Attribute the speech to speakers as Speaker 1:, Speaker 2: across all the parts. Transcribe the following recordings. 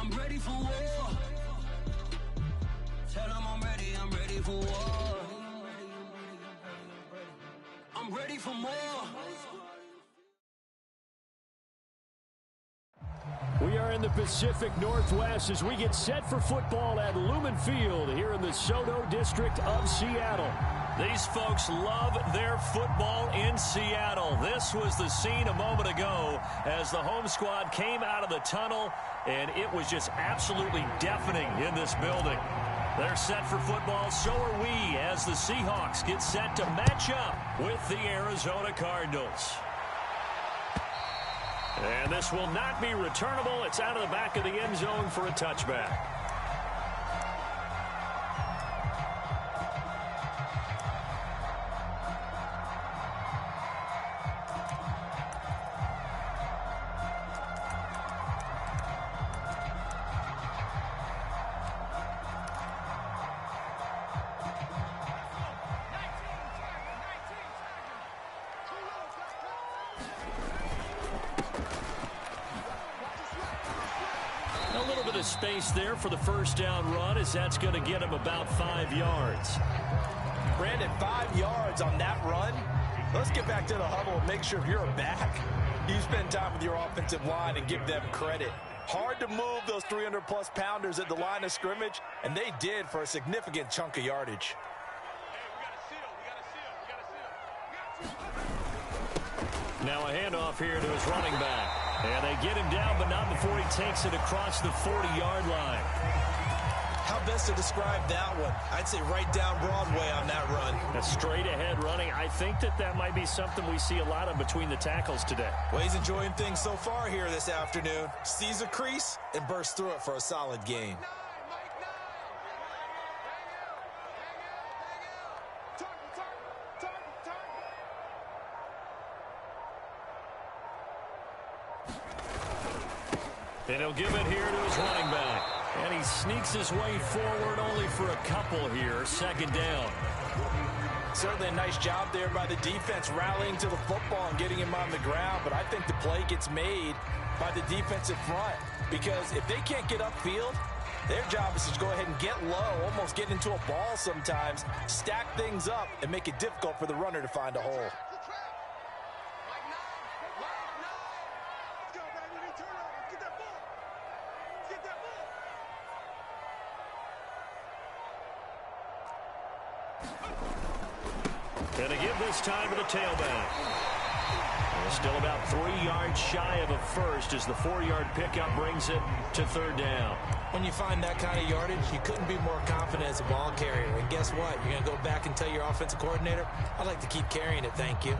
Speaker 1: I'm ready for war. Tell them I'm ready for war. I'm ready for more.
Speaker 2: We are in the Pacific Northwest as we get set for football at Lumen Field here in the Soto District of Seattle. These folks love their football in Seattle. This was the scene a moment ago as the home squad came out of the tunnel, and it was just absolutely deafening in this building. They're set for football, so are we, as the Seahawks get set to match up with the Arizona Cardinals. And this will not be returnable. It's out of the back of the end zone for a touchback. A little bit of space there for the first down run, as that's going to get him about 5 yards.
Speaker 3: Brandon, 5 yards on that run. Let's get back to the huddle and make sure if you're a back, you spend time with your offensive line and give them credit. Hard to move those 300-plus pounders at the line of scrimmage, and they did for a significant chunk of yardage.
Speaker 2: Now a handoff here to his running back. And they get him down, but not before he takes it across the 40-yard line.
Speaker 3: How best to describe that one? I'd say right down Broadway on that run.
Speaker 2: A straight-ahead running. I think that might be something we see a lot of between the tackles today.
Speaker 3: Well, he's enjoying things so far here this afternoon. Sees a crease and bursts through it for a solid gain.
Speaker 2: And he'll give it here to his running back. And he sneaks his way forward only for a couple here. Second down.
Speaker 3: Certainly a nice job there by the defense rallying to the football and getting him on the ground. But I think the play gets made by the defensive front. Because if they can't get upfield, their job is to go ahead and get low, almost get into a ball sometimes, stack things up, and make it difficult for the runner to find a hole.
Speaker 2: And to give this time to the tailback. And still about 3 yards shy of a first as the 4-yard pickup brings it to third down.
Speaker 3: When you find that kind of yardage, you couldn't be more confident as a ball carrier. And guess what? You're going to go back and tell your offensive coordinator, I'd like to keep carrying it, thank you.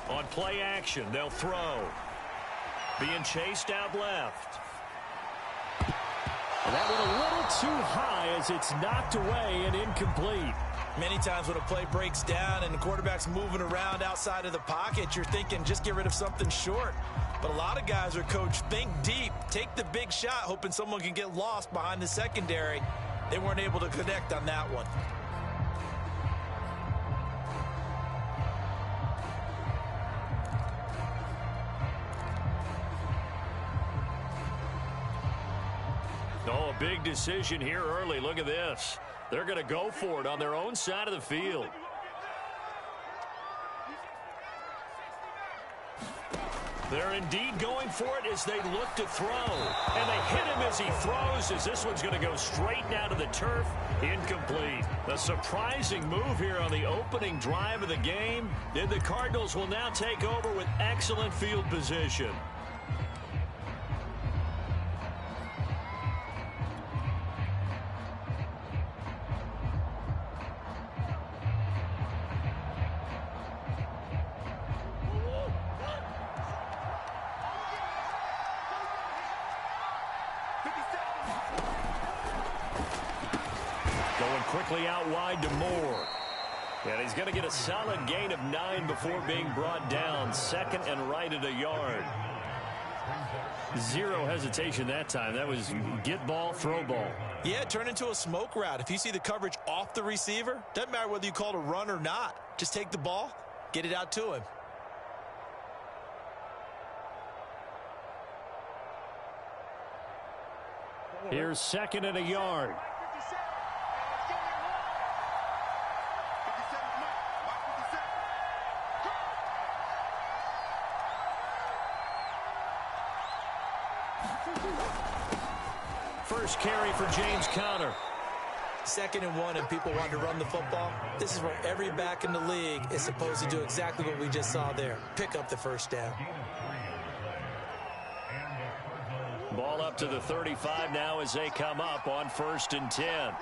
Speaker 2: On play action, they'll throw. Being chased out left. And that went a little too high as it's knocked away and incomplete.
Speaker 3: Many times when a play breaks down and the quarterback's moving around outside of the pocket, you're thinking just get rid of something short. But a lot of guys are coached, think deep, take the big shot, hoping someone can get lost behind the secondary. They weren't able to connect on that one.
Speaker 2: Oh, a big decision here early. Look at this. They're going to go for it on their own side of the field. They're indeed going for it as they look to throw. And they hit him as he throws, as this one's going to go straight down to the turf. Incomplete. A surprising move here on the opening drive of the game. And the Cardinals will now take over with excellent field position. Going quickly out wide to Moore. And he's going to get a solid gain of 9 before being brought down. Second and right at a yard. Zero hesitation that time. That was get ball, throw ball.
Speaker 3: Yeah, turn into a smoke route. If you see the coverage off the receiver, doesn't matter whether you call it a run or not. Just take the ball, get it out to him.
Speaker 2: Here's 2nd and a yard. First carry for James Conner.
Speaker 3: 2nd and 1 and people want to run the football. This is where every back in the league is supposed to do exactly what we just saw there. Pick up the first down.
Speaker 2: Ball up to the 35 now as they come up on 1st and 10.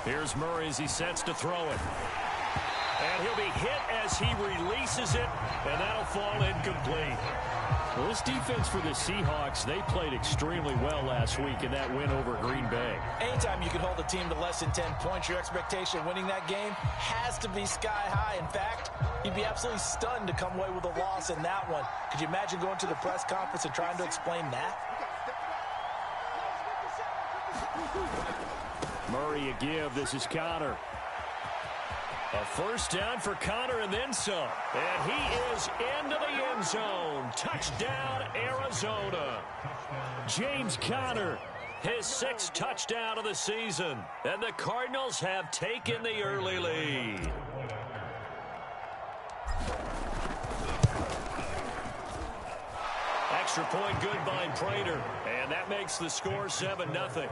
Speaker 2: Here's Murray as he sets to throw it. And he'll be hit as he releases it, and that'll fall incomplete. Well, this defense for the Seahawks, they played extremely well last week in that win over Green Bay.
Speaker 3: Anytime you can hold a team to less than 10 points, your expectation of winning that game has to be sky high. In fact, you'd be absolutely stunned to come away with a loss in that one. Could you imagine going to the press conference and trying to explain that?
Speaker 2: Murray a give. This is Conner. A first down for Conner and then some. And he is into the end zone. Touchdown, Arizona. James Conner, his 6th touchdown of the season. And the Cardinals have taken the early lead. Extra point good by Prater. And that makes the score 7-0.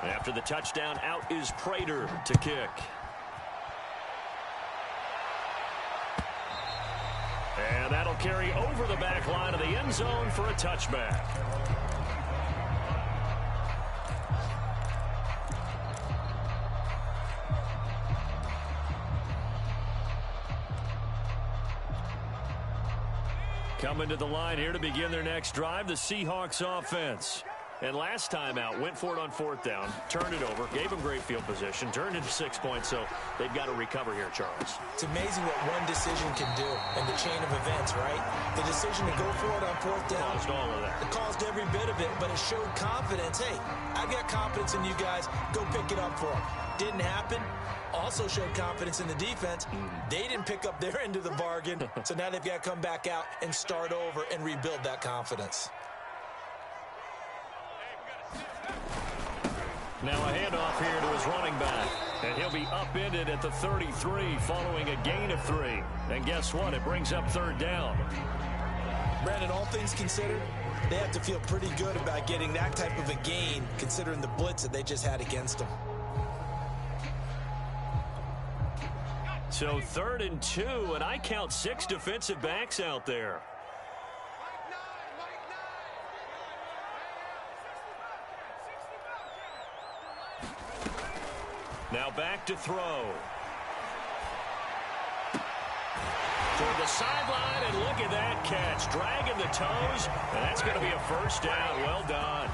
Speaker 2: After the touchdown, out is Prater to kick. And that'll carry over the back line of the end zone for a touchback. Coming to the line here to begin their next drive, the Seahawks offense. And last time out, went for it on 4th down, turned it over, gave them great field position, turned into 6 points, so they've got to recover here, Charles.
Speaker 3: It's amazing what one decision can do in the chain of events, right? The decision to go for it on 4th down.
Speaker 2: Caused all of that.
Speaker 3: It caused every bit of it, but it showed confidence. Hey, I've got confidence in you guys. Go pick it up for them. Didn't happen. Also showed confidence in the defense. They didn't pick up their end of the bargain, so now they've got to come back out and start over and rebuild that confidence.
Speaker 2: Now a handoff here to his running back. And he'll be upended at the 33 following a gain of 3. And guess what? It brings up 3rd down.
Speaker 3: Brandon, all things considered, they have to feel pretty good about getting that type of a gain considering the blitz that they just had against them.
Speaker 2: So 3rd and 2, and I count 6 defensive backs out there. Now back to throw. Toward the sideline, and look at that catch. Dragging the toes, and that's going to be a first down. Well done.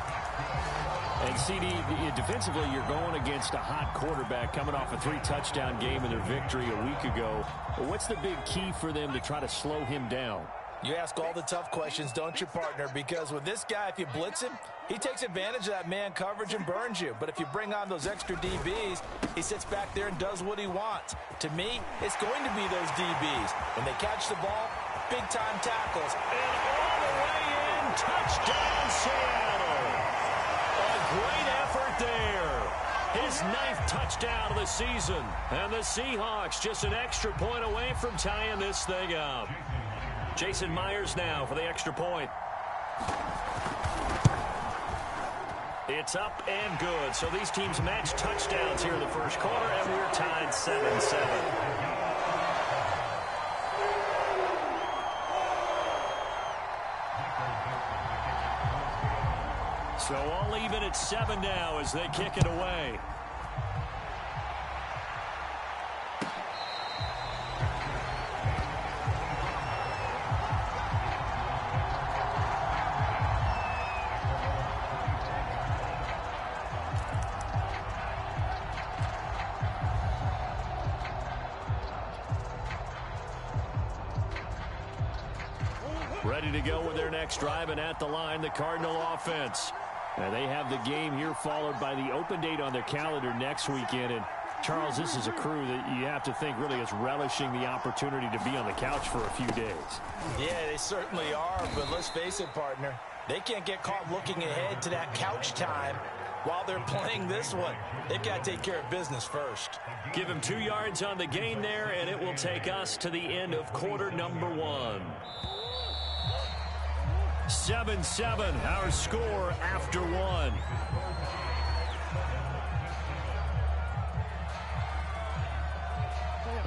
Speaker 2: And CD, defensively, you're going against a hot quarterback coming off a 3-touchdown game in their victory a week ago. But what's the big key for them to try to slow him down?
Speaker 3: You ask all the tough questions, don't you, partner? Because with this guy, if you blitz him, he takes advantage of that man coverage and burns you. But if you bring on those extra DBs, he sits back there and does what he wants. To me, it's going to be those DBs. When they catch the ball, big-time tackles.
Speaker 2: And all the way in, touchdown Seattle. A great effort there. His 9th touchdown of the season. And the Seahawks just an extra point away from tying this thing up. Jason Myers now for the extra point. It's up and good. So these teams match touchdowns here in the first quarter, and we're tied 7-7. So all even at 7 now as they kick it away. Ready to go with their next drive, and at the line, the Cardinal offense. And they have the game here followed by the open date on their calendar next weekend. And Charles, this is a crew that you have to think really is relishing the opportunity to be on the couch for a few days.
Speaker 3: Yeah, they certainly are, but let's face it, partner. They can't get caught looking ahead to that couch time while they're playing this one. They've got to take care of business first.
Speaker 2: Give him 2 yards on the gain there, and it will take us to the end of quarter number 1. 7-7, our score after 1.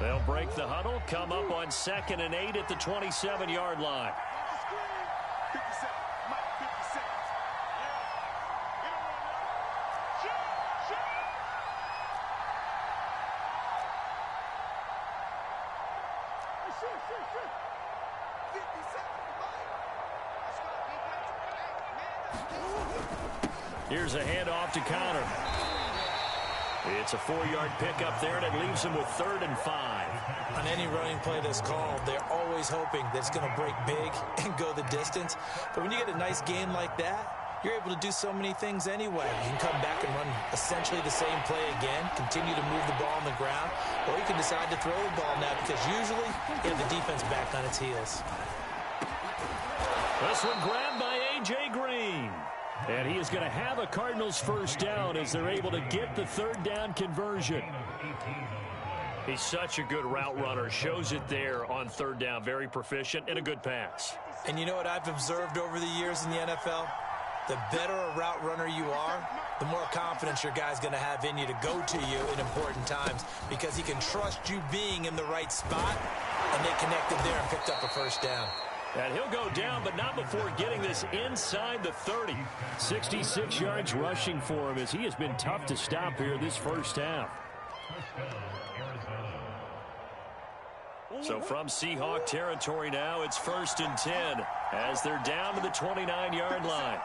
Speaker 2: They'll break the huddle, come up on 2nd and 8 at the 27-yard line. Here's a handoff to Connor. It's a 4-yard pickup there, and it leaves him with 3rd and 5.
Speaker 3: On any running play that's called, they're always hoping that it's going to break big and go the distance. But when you get a nice gain like that, you're able to do so many things anyway. You can come back and run essentially the same play again, continue to move the ball on the ground, or you can decide to throw the ball now because usually you have the defense back on its heels.
Speaker 2: This one grabbed by A.J. Green. And he is going to have a Cardinals first down as they're able to get the 3rd down conversion. He's such a good route runner. Shows it there on 3rd down. Very proficient and a good pass.
Speaker 3: And you know what I've observed over the years in the NFL? The better a route runner you are, the more confidence your guy's going to have in you to go to you in important times because he can trust you being in the right spot, and they connected there and picked up a first down.
Speaker 2: And he'll go down, but not before getting this inside the 30. 66 yards rushing for him as he has been tough to stop here this first half. So from Seahawk territory now, it's 1st and 10 as they're down to the 29-yard line.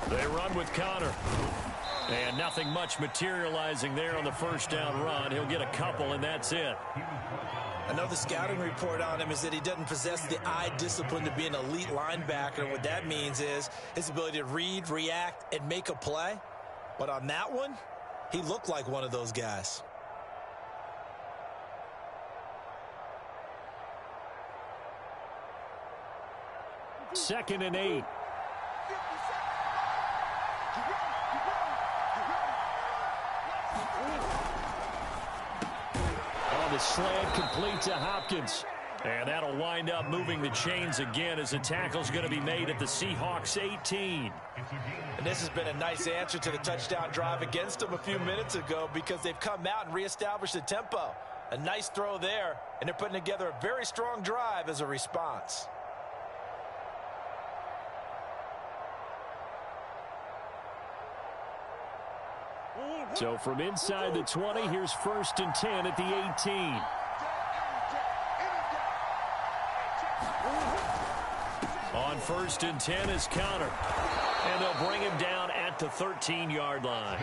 Speaker 2: They run with Connor. And nothing much materializing there on the first down run. He'll get a couple, and that's it.
Speaker 3: I know the scouting report on him is that he doesn't possess the eye discipline to be an elite linebacker. And what that means is his ability to read, react, and make a play. But on that one, he looked like one of those guys.
Speaker 2: Second and 8. The slant complete to Hopkins. And that'll wind up moving the chains again as the tackle's going to be made at the Seahawks 18.
Speaker 3: And this has been a nice answer to the touchdown drive against them a few minutes ago because they've come out and reestablished the tempo. A nice throw there, and they're putting together a very strong drive as a response.
Speaker 2: So from inside the 20, here's 1st and 10 at the 18. On 1st and 10 is Connor. And they'll bring him down at the 13-yard line.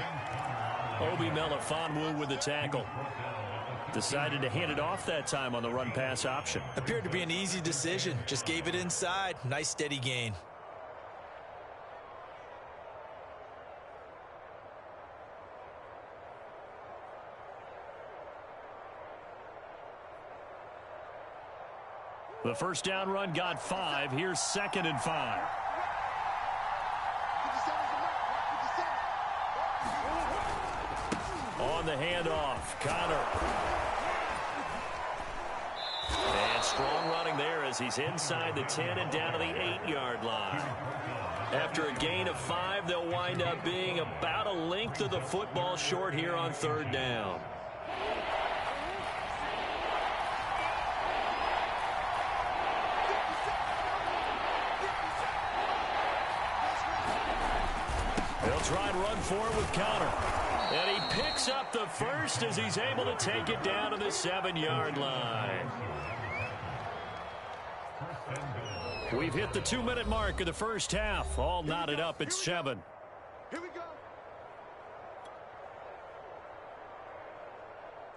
Speaker 2: Obi Melifonwu with the tackle. Decided to hand it off that time on the run-pass option.
Speaker 3: Appeared to be an easy decision. Just gave it inside. Nice steady gain.
Speaker 2: The first down run got 5. Here's 2nd and 5. On the handoff, Connor. And strong running there as he's inside the 10 and down to the 8-yard line. After a gain of 5, they'll wind up being about a length of the football short here on 3rd down. They'll try and run forward with Connor. And he picks up the first as he's able to take it down to the 7-yard line. We've hit the 2-minute mark of the first half. All knotted up at 7.
Speaker 4: Here we go.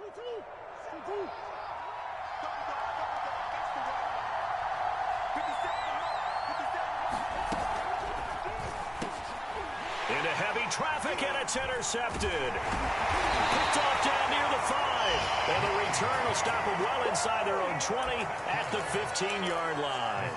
Speaker 2: Into heavy traffic, and it's intercepted. Picked off down near the 5. And the return will stop them well inside their own 20 at the 15-yard line.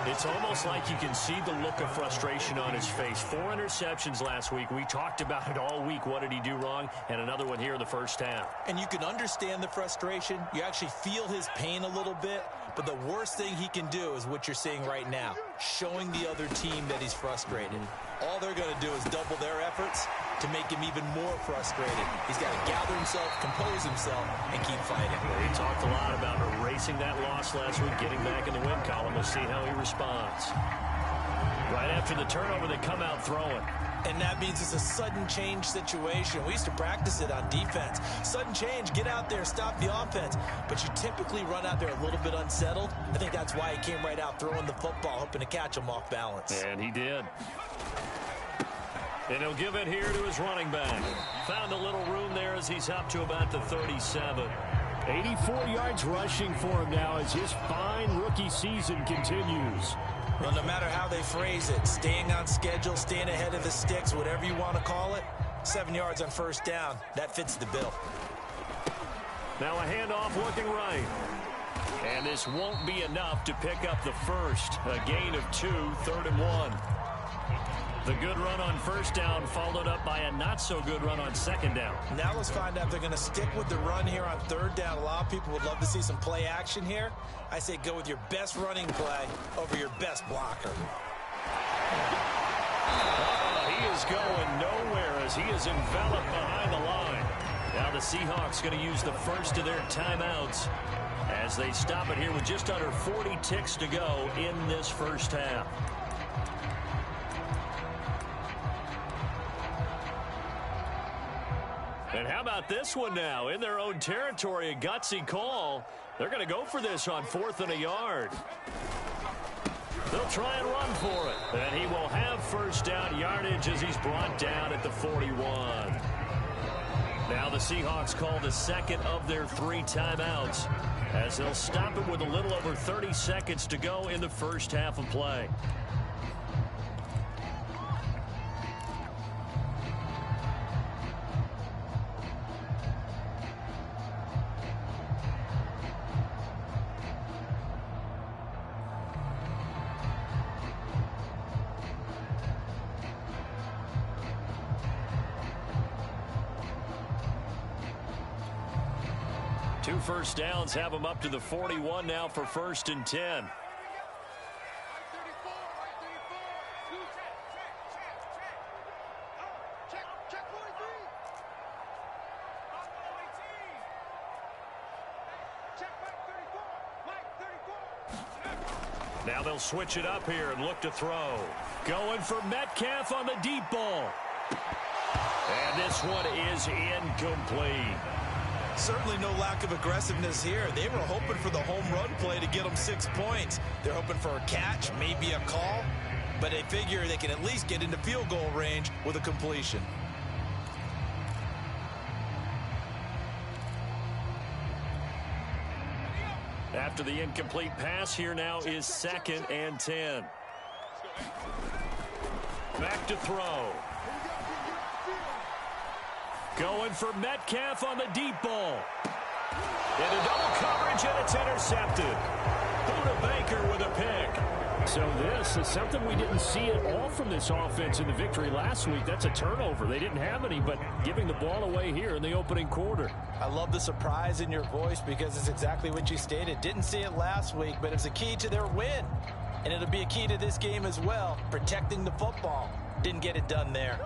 Speaker 2: It's almost like you can see the look of frustration on his face. 4 interceptions last week. We talked about it all week. What did he do wrong? And another one here in the first half.
Speaker 3: And you can understand the frustration. You actually feel his pain a little bit. But the worst thing he can do is what you're seeing right now, showing the other team that he's frustrated. All they're going to do is double their efforts to make him even more frustrated. He's got to gather himself, compose himself, and keep fighting.
Speaker 2: He talked a lot about erasing that loss last week, getting back in the win column. We'll see how he responds. Right after the turnover, they come out throwing.
Speaker 3: And that means it's a sudden change situation. We used to practice it on defense. Sudden change, get out there, stop the offense. But you typically run out there a little bit unsettled. I think that's why he came right out throwing the football, hoping to catch him off balance.
Speaker 2: And he did. And he'll give it here to his running back. Found a little room there as he's up to about the 37. 84 yards rushing for him now as his fine rookie season continues.
Speaker 3: Well, no matter how they phrase it, staying on schedule, staying ahead of the sticks, whatever you want to call it, 7 yards on first down, that fits the bill.
Speaker 2: Now a handoff looking right. And this won't be enough to pick up the first. A gain of 2, 3rd and 1. The good run on first down followed up by a not-so-good run on second down.
Speaker 3: Now let's find out if they're going to stick with the run here on 3rd down. A lot of people would love to see some play action here. I say go with your best running play over your best blocker.
Speaker 2: He is going nowhere as he is enveloped behind the line. Now the Seahawks going to use the first of their timeouts as they stop it here with just under 40 ticks to go in this first half. And how about this one now? In their own territory, a gutsy call. They're going to go for this on 4th and a yard. They'll try and run for it. And he will have first down yardage as he's brought down at the 41. Now the Seahawks call the second of their 3 timeouts as they'll stop it with a little over 30 seconds to go in the first half of play. Two first downs have them up to the 41 now for 1st and 10. Now they'll switch it up here and look to throw. Going for Metcalf on the deep ball. And this one is incomplete.
Speaker 3: Certainly no lack of aggressiveness here. They were hoping for the home run play to get them 6 points. They're hoping for a catch, maybe a call, but they figure they can at least get into field goal range with a completion.
Speaker 2: After the incomplete pass, here now is 2nd and 10. Back to throw. Going for Metcalf on the deep ball. Into double coverage, and it's intercepted. Buda Baker with a pick. So this is something we didn't see at all from this offense in the victory last week. That's a turnover. They didn't have any, but giving the ball away here in the opening quarter.
Speaker 3: I love the surprise in your voice because it's exactly what you stated. Didn't see it last week, but it's a key to their win. And it'll be a key to this game as well, protecting the football. Didn't get it done there.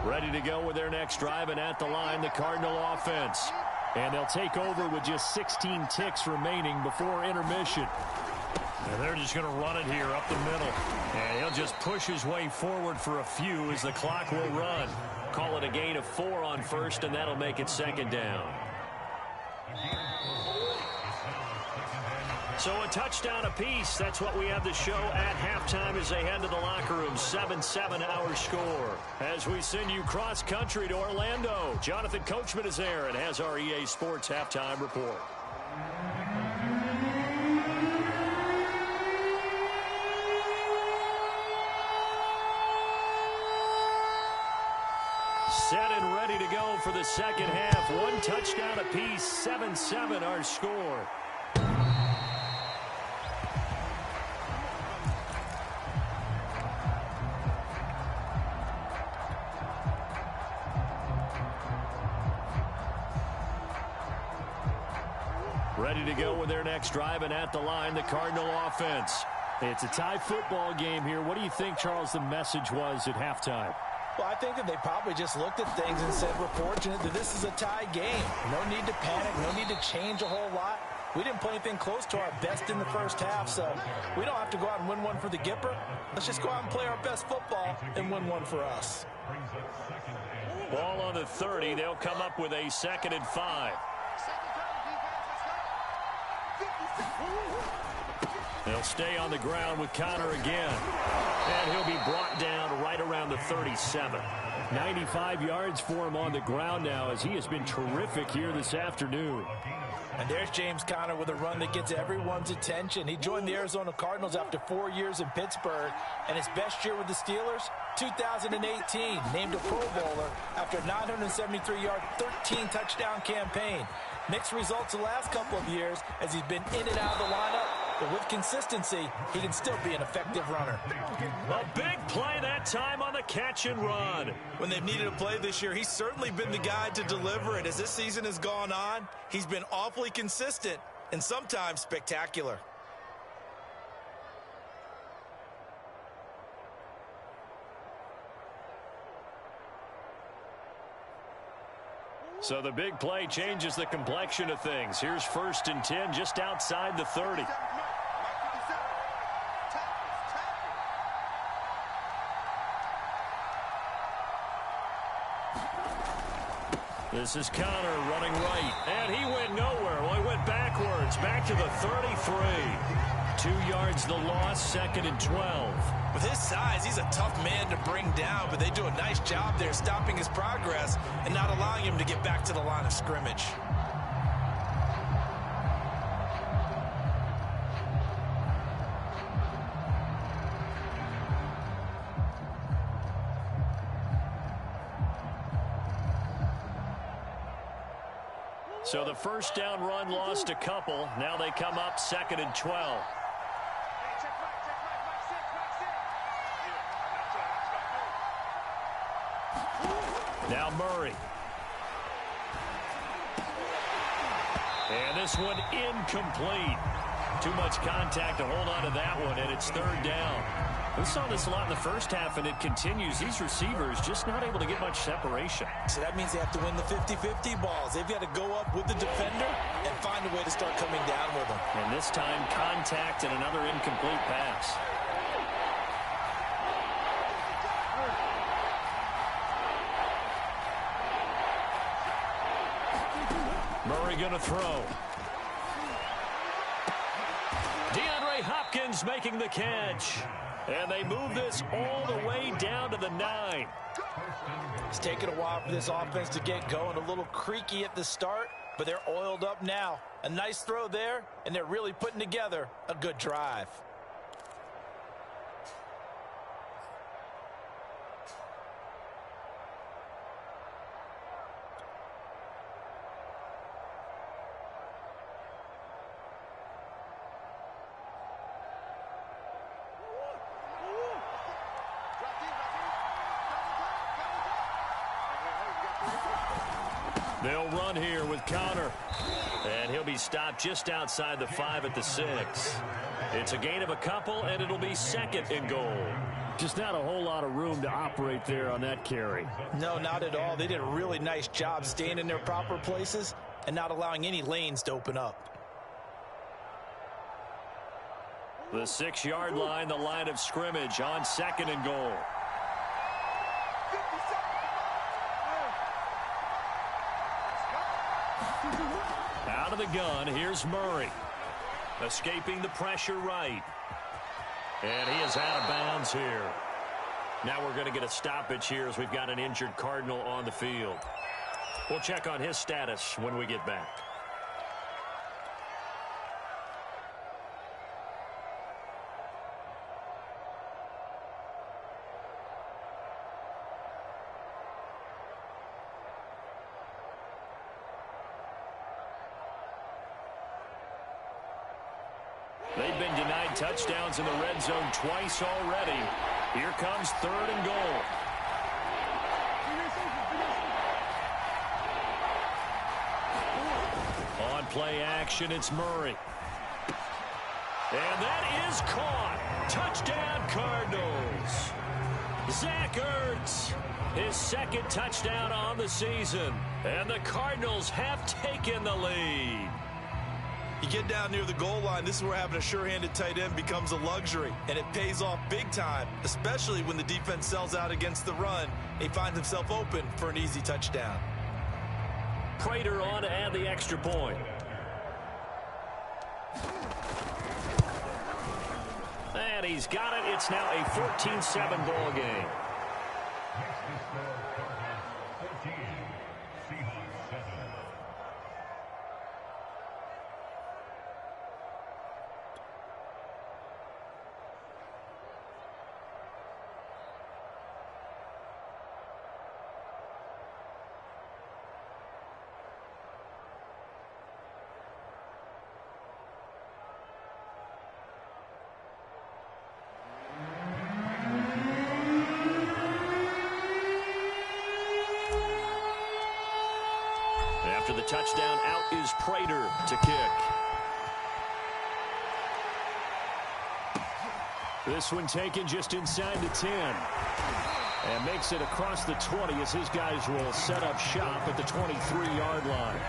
Speaker 2: Ready to go with their next drive, and at the line, the Cardinal offense. And they'll take over with just 16 ticks remaining before intermission. And they're just going to run it here up the middle. And he'll just push his way forward for a few as the clock will run. Call it a gain of 4 on first, and that'll make it 2nd down. So a touchdown apiece. That's what we have the show at halftime as they head to the locker room. 7-7 our score. As we send you cross-country to Orlando, Jonathan Coachman is there and has our EA Sports halftime report. Set and ready to go for the second half. One touchdown apiece, 7-7 our score. Ready to go with their next drive, and at the line, the Cardinal offense. It's a tie football game here. What do you think, Charles, the message was at halftime?
Speaker 3: Well, I think that they probably just looked at things and said, we're fortunate that this is a tie game. No need to panic, no need to change a whole lot. We didn't play anything close to our best in the first half, so we don't have to go out and win one for the Gipper. Let's just go out and play our best football and win one for us.
Speaker 2: Ball on the 30. They'll come up with a 2nd and 5. They'll stay on the ground with Connor again. And he'll be brought down right around the 37. 95 yards for him on the ground now, as he has been terrific here this afternoon.
Speaker 3: And there's James Conner with a run that gets everyone's attention. He joined the Arizona Cardinals after 4 years in Pittsburgh, and his best year with the Steelers, 2018, named a Pro Bowler after a 973-yard, 13-touchdown campaign. Mixed results the last couple of years as he's been in and out of the lineup, but with consistency, he can still be an effective runner.
Speaker 2: A big play that time on the catch and run.
Speaker 4: When they've needed a play this year, he's certainly been the guy to deliver it. As this season has gone on, he's been awfully consistent and sometimes spectacular.
Speaker 2: So the big play changes the complexion of things. Here's 1st and 10 just outside the 30. This is Connor running right, and he went nowhere. Well, he went backwards, back to the 33. 2 yards the loss, 2nd and 12.
Speaker 4: With his size, he's a tough man to bring down, but they do a nice job there stopping his progress and not allowing him to get back to the line of scrimmage.
Speaker 2: So the first down run lost a couple. Now they come up 2nd and 12. Now Murray. And this one incomplete. Too much contact to hold on to that one, and it's 3rd down. We saw this a lot in the first half, and it continues. These receivers just not able to get much separation.
Speaker 3: So that means they have to win the 50-50 balls. They've got to go up with the defender and find a way to start coming down with them.
Speaker 2: And this time, contact and another incomplete pass. Murray going to throw. DeAndre Hopkins making the catch. And they move this all the way down to the 9.
Speaker 3: It's taken a while for this offense to get going. A little creaky at the start, but they're oiled up now. A nice throw there, and they're really putting together a good drive.
Speaker 2: They'll run here with Connor. And he'll be stopped just outside the 5 at the 6. It's a gain of a couple, and it'll be 2nd and goal. Just not a whole lot of room to operate there on that carry.
Speaker 3: No, not at all. They did a really nice job staying in their proper places and not allowing any lanes to open up.
Speaker 2: The 6-yard line, the line of scrimmage on 2nd and goal. Out of the gun, here's Murray. Escaping the pressure right. And he is out of bounds here. Now we're going to get a stoppage here as we've got an injured Cardinal on the field. We'll check on his status when we get back. They've been denied touchdowns in the red zone twice already. Here comes 3rd and goal. On play action, it's Murray. And that is caught. Touchdown, Cardinals. Zach Ertz, his 2nd touchdown on the season. And the Cardinals have taken the lead.
Speaker 4: You get down near the goal line, this is where having a sure-handed tight end becomes a luxury, and it pays off big time, especially when the defense sells out against the run. He finds himself open for an easy touchdown.
Speaker 2: Prater on to add the extra point. And he's got it. It's now a 14-7 ball game. After the touchdown, out is Prater to kick. This one taken just inside the 10. And makes it across the 20 as his guys will set up shop at the 23-yard line.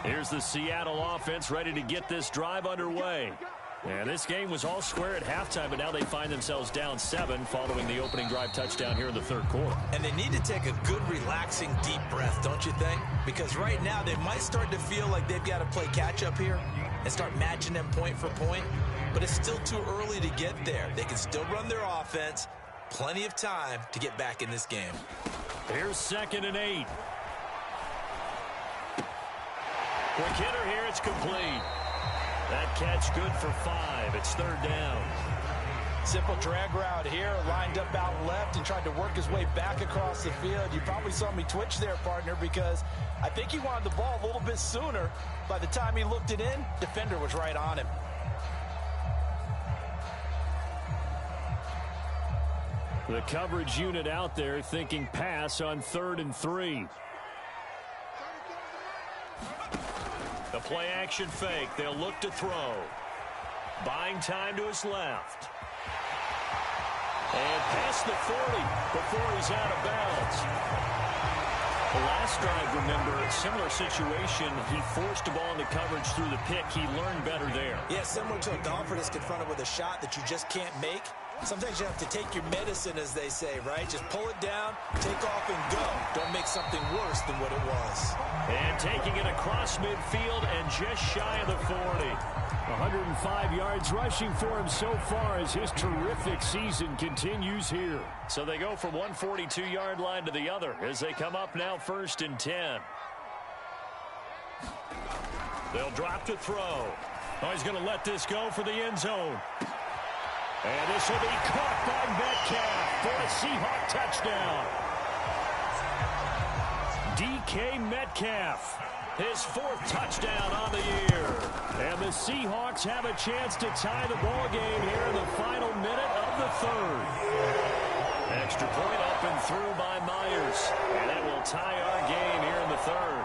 Speaker 2: Here's the Seattle offense ready to get this drive underway. And this game was all square at halftime, but now they find themselves down 7 following the opening drive touchdown here in the 3rd quarter.
Speaker 4: And they need to take a good, relaxing, deep breath, don't you think? Because right now they might start to feel like they've got to play catch-up here and start matching them point for point. But it's still too early to get there. They can still run their offense. Plenty of time to get back in this game.
Speaker 2: Here's 2nd and 8. Quick hitter here, it's complete. That catch good for 5. It's 3rd down.
Speaker 3: Simple drag route here, lined up out left and tried to work his way back across the field. You probably saw me twitch there, partner, because I think he wanted the ball a little bit sooner. By the time he looked it in, defender was right on him.
Speaker 2: The coverage unit out there thinking pass on 3rd and 3. The play action fake. They'll look to throw. Buying time to his left. And past the 40 before he's out of bounds. The last drive, remember, similar situation. He forced the ball into coverage through the pick. He learned better there.
Speaker 3: Yeah, similar to a golfer that's confronted with a shot that you just can't make. Sometimes you have to take your medicine, as they say, right? Just pull it down, take off, and go. Don't make something worse than what it was.
Speaker 2: And taking it across midfield and just shy of the 40. 105 yards rushing for him so far as his terrific season continues here. So they go from one 42-yard line to the other as they come up now 1st and 10. They'll drop to throw. Oh, he's going to let this go for the end zone. And this will be caught by Metcalf for a Seahawk touchdown. DK Metcalf, his 4th touchdown on the year. And the Seahawks have a chance to tie the ball game here in the final minute of the 3rd. Extra point up and through by Myers. And it will tie our game here in the 3rd.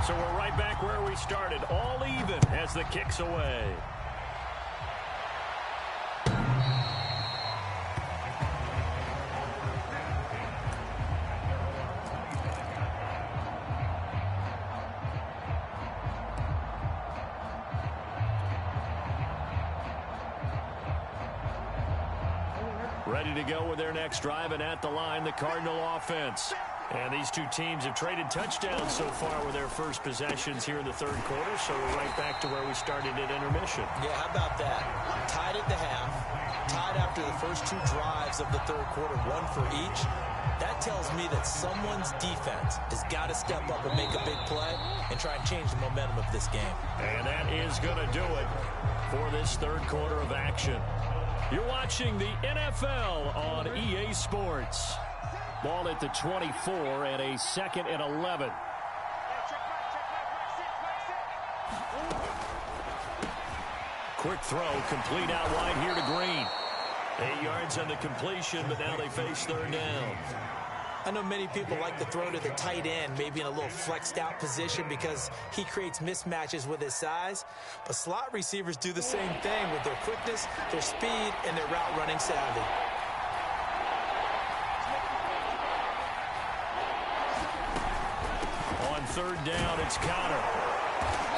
Speaker 2: So we're right back where we started, all even as the kick's away. Ready to go with their next drive, and at the line, the Cardinal offense. And these two teams have traded touchdowns so far with their first possessions here in the third quarter, so we're right back to where we started at intermission.
Speaker 4: Yeah, how about that? Tied at the half, tied after the first two drives of the third quarter, one for each. That tells me that someone's defense has got to step up and make a big play and try and change the momentum of this game.
Speaker 2: And that is going to do it for this third quarter of action. You're watching the NFL on EA Sports. Ball at the 24 and a 2nd and 11. Quick throw, complete out wide here to Green. 8 yards on the completion, but now they face third down.
Speaker 4: I know many people like to throw to the tight end, maybe in a little flexed out position because he creates mismatches with his size. But slot receivers do the same thing with their quickness, their speed, and their route running savvy.
Speaker 2: On third down, it's Connor.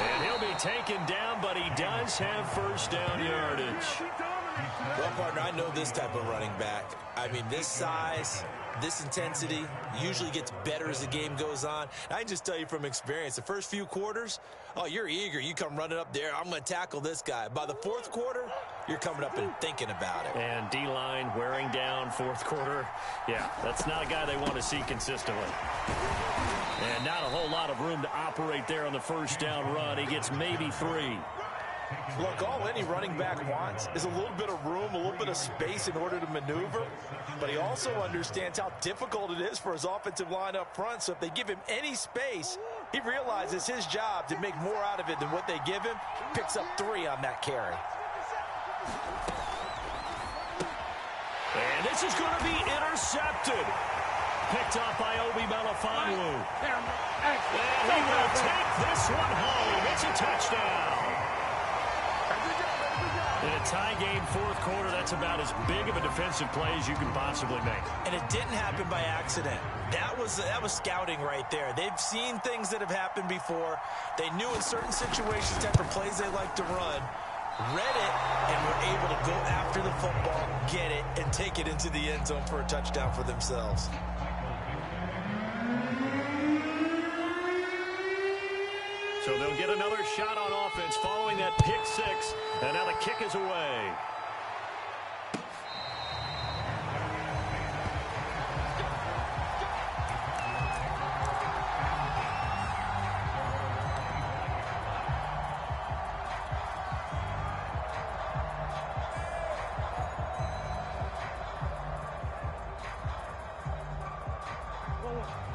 Speaker 2: And he'll be taken down, but he does have first down yardage.
Speaker 4: Well, partner, I know this type of running back. I mean, this size, this intensity usually gets better as the game goes on. I can just tell you from experience, the first few quarters, oh, you're eager. You come running up there, I'm going to tackle this guy. By the fourth quarter, you're coming up and thinking about it.
Speaker 2: And D-line wearing down fourth quarter. Yeah, that's not a guy they want to see consistently. And not a whole lot of room to operate there on the first down run. He gets maybe 3.
Speaker 3: Look, all any running back wants is a little bit of room, a little bit of space in order to maneuver. But he also understands how difficult it is for his offensive line up front. So if they give him any space, he realizes his job to make more out of it than what they give him. Picks up 3 on that carry.
Speaker 2: And this is going to be intercepted. Picked off by Obi Melifonwu. And he will take this one home. It's a touchdown. In a tie game fourth quarter, that's about as big of a defensive play as you can possibly make.
Speaker 4: And it didn't happen by accident. That was scouting right there. They've seen things that have happened before. They knew in certain situations, type of plays they like to run, read it, and were able to go after the football, get it, and take it into the end zone for a touchdown for themselves.
Speaker 2: So they'll get another shot on offense following that pick 6. And now the kick is away.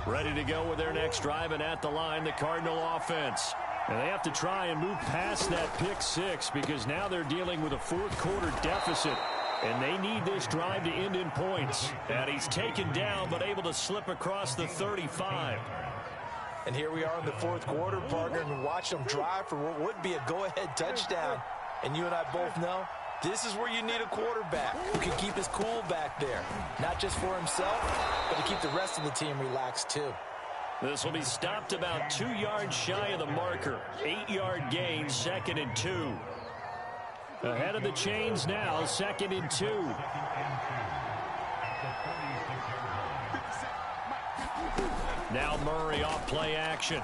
Speaker 2: Ready to go with their next drive, and at the line, the Cardinal offense. And they have to try and move past that pick 6 because now they're dealing with a fourth quarter deficit. And they need this drive to end in points. And he's taken down but able to slip across the 35.
Speaker 4: And here we are in the fourth quarter, partner, and watch them drive for what would be a go-ahead touchdown. And you and I both know this is where you need a quarterback who can keep his cool back there. Not just for himself, but to keep the rest of the team relaxed too.
Speaker 2: This will be stopped about 2 yards shy of the marker. 8-yard gain, 2nd and 2. Ahead of the chains now, 2nd and 2. Now Murray off play action.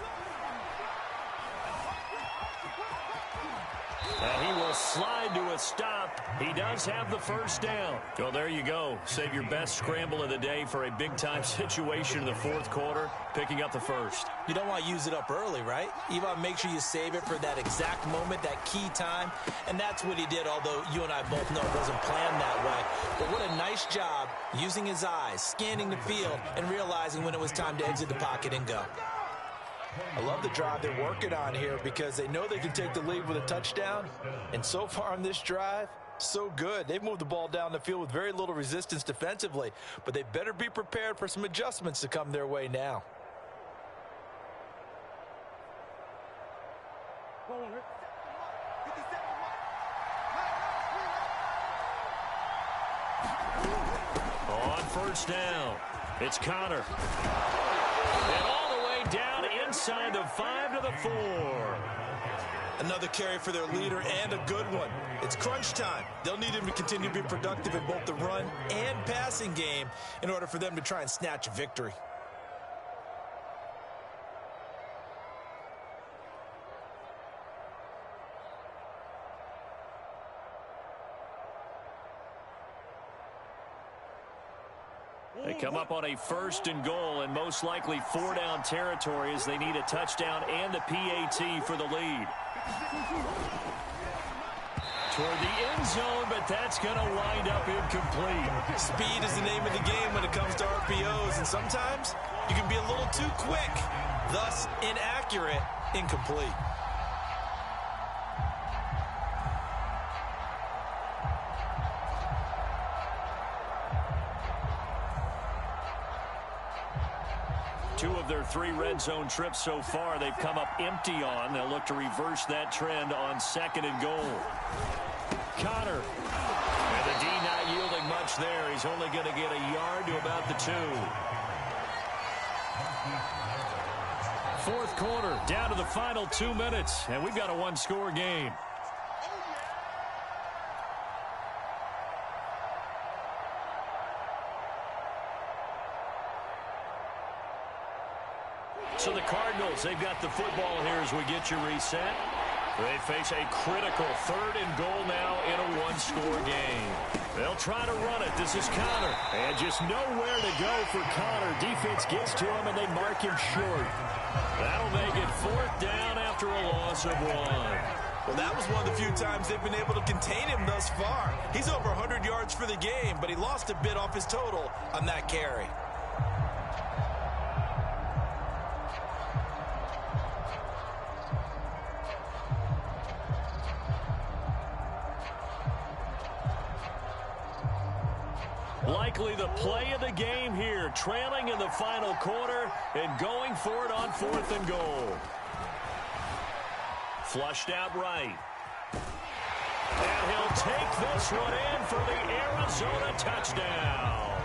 Speaker 2: And he will slide to a stop. He does have the first down. So there you go. Save your best scramble of the day for a big-time situation in the fourth quarter, picking up the first.
Speaker 4: You don't want to use it up early, right? You want to make sure you save it for that exact moment, that key time. And that's what he did, although you and I both know it wasn't planned that way. But what a nice job using his eyes, scanning the field, and realizing when it was time to exit the pocket and go. I love the drive they're working on here because they know they can take the lead with a touchdown. And so far on this drive, so good. They've moved the ball down the field with very little resistance defensively, but they better be prepared for some adjustments to come their way now.
Speaker 2: On first down, it's Connor. And all the way down inside the 5 to the 4.
Speaker 3: Another carry for their leader and a good one. It's crunch time. They'll need him to continue to be productive in both the run and passing game in order for them to try and snatch a victory.
Speaker 2: They come up on a 1st and goal and most likely 4-down territory as they need a touchdown and the PAT for the lead. Toward the end zone, but that's going to wind up incomplete.
Speaker 3: Speed is the name of the game when it comes to RPOs, and sometimes you can be a little too quick, thus inaccurate, incomplete.
Speaker 2: Two of their 3 red zone trips so far, they've come up empty on. They'll look to reverse that trend on 2nd and goal. Connor. And the D not yielding much there. He's only going to get a yard to about the 2. 4th quarter, down to the final 2 minutes, and we've got a 1-score game. So the Cardinals, they've got the football here as we get you reset. They face a critical 3rd and goal now in a 1-score game. They'll try to run it. This is Connor. And just nowhere to go for Connor. Defense gets to him, and they mark him short. That'll make it 4th down after a loss of 1.
Speaker 3: Well, that was one of the few times they've been able to contain him thus far. He's over 100 yards for the game, but he lost a bit off his total on that carry.
Speaker 2: Likely the play of the game here, trailing in the final quarter and going for it on 4th and goal. Flushed out right. And he'll take this one in for the Arizona touchdown.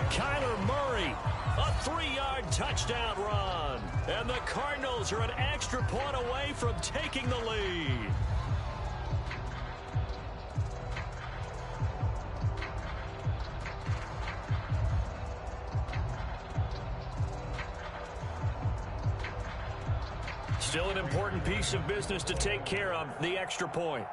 Speaker 2: Kyler Murray, a 3-yard touchdown run. And the Cardinals are an extra point away from taking the lead. Still an important piece of business to take care of, the extra point.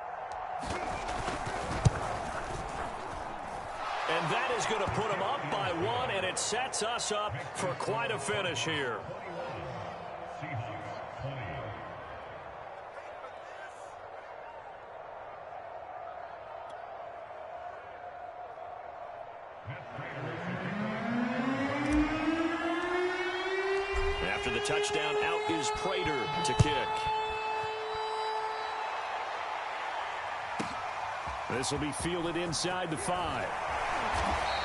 Speaker 2: And that is going to put them up by 1, and it sets us up for quite a finish here. After the touchdown, out is Prater to kick. This will be fielded inside the 5.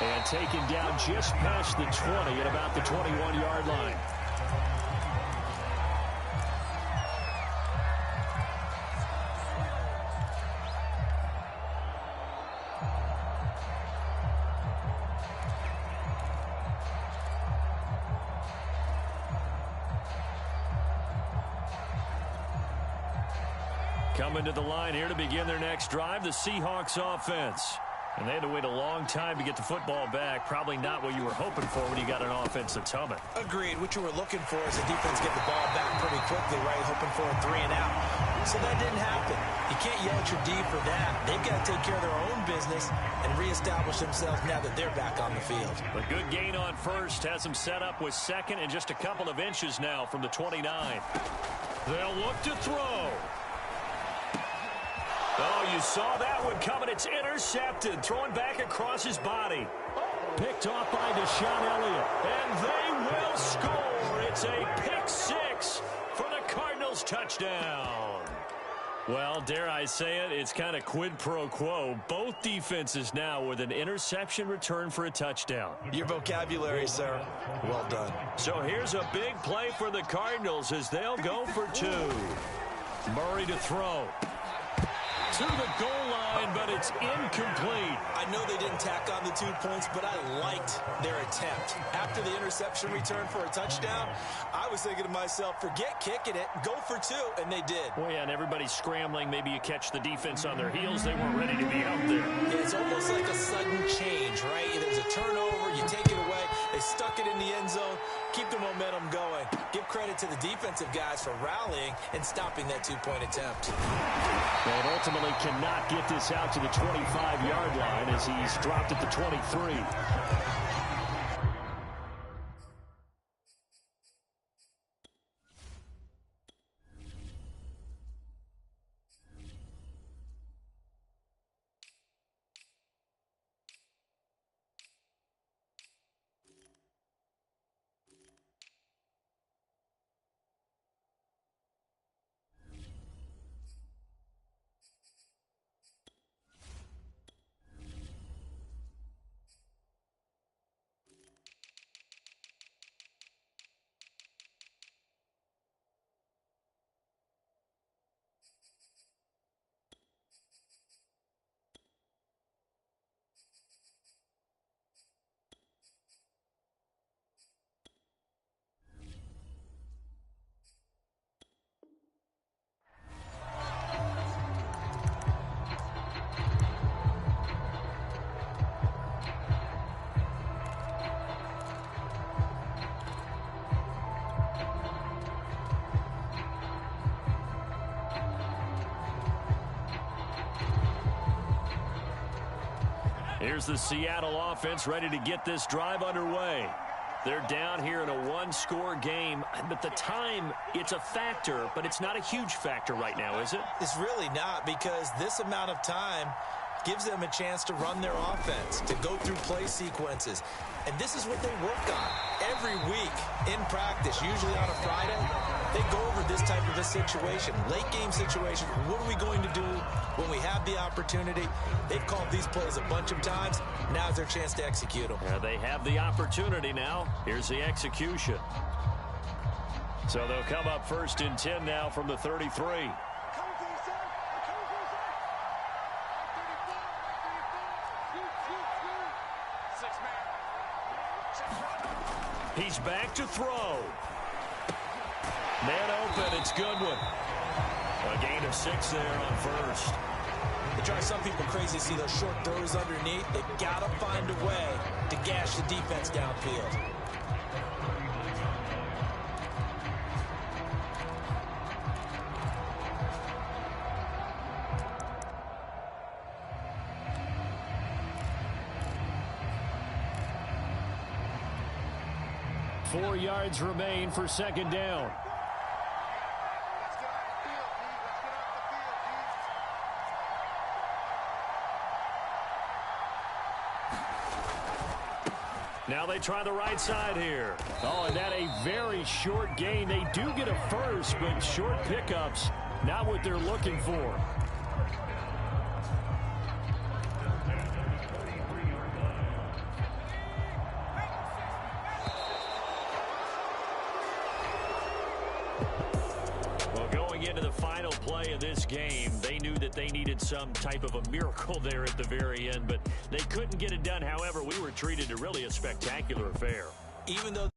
Speaker 2: And taken down just past the 20 at about the 21-yard line. Coming to the line here to begin their next drive, the Seahawks offense. And they had to wait a long time to get the football back. Probably not what you were hoping for when you got an offense that's humming.
Speaker 3: Agreed. What you were looking for is the defense get the ball back pretty quickly, right? Hoping for a 3 and out. So that didn't happen. You can't yell at your D for that. They've got to take care of their own business and reestablish themselves now that they're back on the field.
Speaker 2: A good gain on 1st has them set up with 2nd and just a couple of inches now from the 29. They'll look to throw. Oh, you saw that one coming. It's intercepted. Throwing back across his body. Picked off by Deshaun Elliott. And they will score. It's a pick 6 for the Cardinals touchdown. Well, dare I say it, it's kind of quid pro quo. Both defenses now with an interception return for a touchdown.
Speaker 3: Your vocabulary, sir. Well done.
Speaker 2: So here's a big play for the Cardinals as they'll go for 2. Murray to throw. To the goal line. line, but it's incomplete.
Speaker 3: I know they didn't tack on the 2 points, but I liked their attempt. After the interception return for a touchdown, I was thinking to myself, forget kicking it, go for 2, and they did.
Speaker 2: Well, yeah, and everybody's scrambling. Maybe you catch the defense on their heels. They weren't ready to be out there.
Speaker 3: Yeah, it's almost like a sudden change, right? There's a turnover, you take it away, they stuck it in the end zone, keep the momentum going. Give credit to the defensive guys for rallying and stopping that 2-point attempt.
Speaker 2: And ultimately cannot get this out to the 25-yard line as he's dropped at the 23. Here's the Seattle offense ready to get this drive underway. They're down here in a one-score game, but the time, it's a factor, but it's not a huge factor right now, is it?
Speaker 3: It's really not, because this amount of time gives them a chance to run their offense, to go through play sequences. And this is what they work on every week in practice, usually on a Friday. They go over this type of a situation, late-game situation. What are we going to do when we have the opportunity? They've called these plays a bunch of times. Now's their chance to execute them.
Speaker 2: Yeah, they have the opportunity now. Here's the execution. So they'll come up 1st and 10 now from the 33. He's back to throw. Man open, it's Goodwin. A gain of 6 there on 1st.
Speaker 3: It drives some people crazy to see those short throws underneath. They've got to find a way to gash the defense downfield.
Speaker 2: Four yards remain for 2nd down. Now they try the right side here. Oh, and that a very short gain. They do get a first, but short pickups, not what they're looking for. Into the final play of this game, they knew that they needed some type of a miracle there at the very end, but they couldn't get it done. However, we were treated to really a spectacular affair.
Speaker 3: Even though